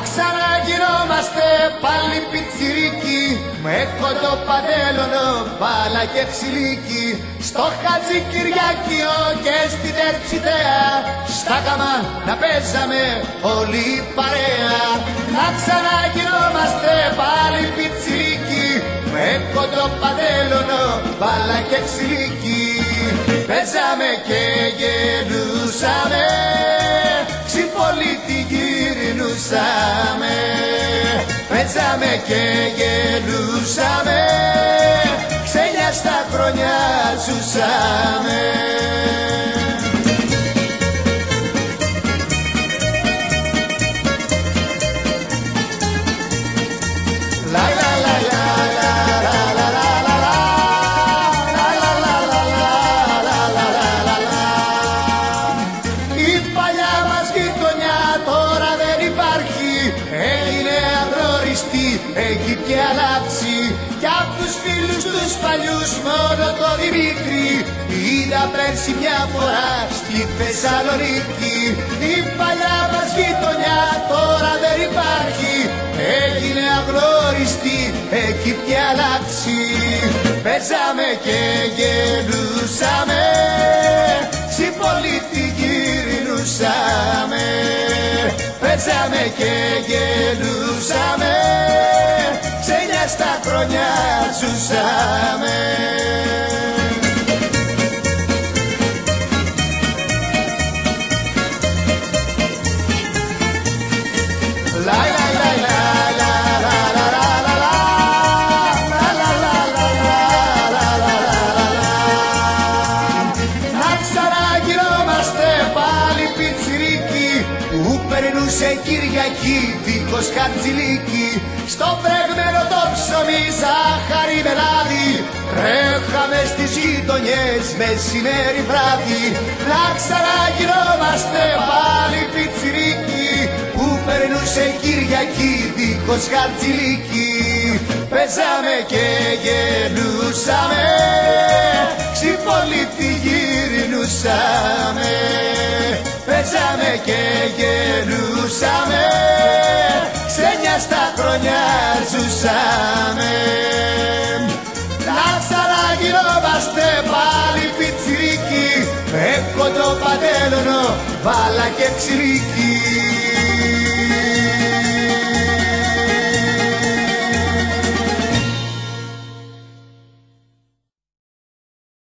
ξαναγινόμαστε πάλι πιτσιρίκι, με κοντό παντέλονο, μπάλα και ξυλίκι, στο Χατζικυριάκιο και στην Τερψιτέα, στα καμά να παίζαμε όλη η παρέα. Να ξαναγινόμαστε πάλι πιτσιρίκι, με κοντό παντέλονο, μπάλα και ξυλίκι, παίζαμε και γελούσαμε, ξυπολίτη γυρνούσαμε, παίζαμε και γελούσαμε, ξένια στα χρόνια ζούσαμε. Έχει και αλλάξει κι απ' τους φίλους τους παλιούς μόνο το Δημήτρη είδα πέρσι μια φορά στη Θεσσαλονίκη. Η παλιά μας γειτονιά τώρα δεν υπάρχει, έγινε αγνώριστη, έχει και αλλάξει. Παίζαμε και γελούσαμε, συμπολίτη γυρνούσαμε, παίζαμε και γελούσαμε, ξένια στα χρόνια ζούσαμε. Να ξαναγινόμαστε πάλι πιτσιρίκι, που περνούσε Κυριακή δίχως χαρτζηλίκι, στο βρεγμένο το ψωμί ζάχαρη με λάδι, τρέχαμε στις γειτονιές μεσημέρι βράδυ. Να ξαναγινόμαστε πάλι πιτσιρίκι, που περνούσε Κυριακή δίχως χαρτζηλίκι, παίζαμε και γελούσαμε, ξυπολίτη γυρνούσαμε, παίζαμε και γελούσαμε, ξένια στα χρόνια ζούσαμε. Να ξαναγινόμαστε πάλι πιτσιρίκι, με κοντό παντέλονο, μπάλα και ξυλίκι,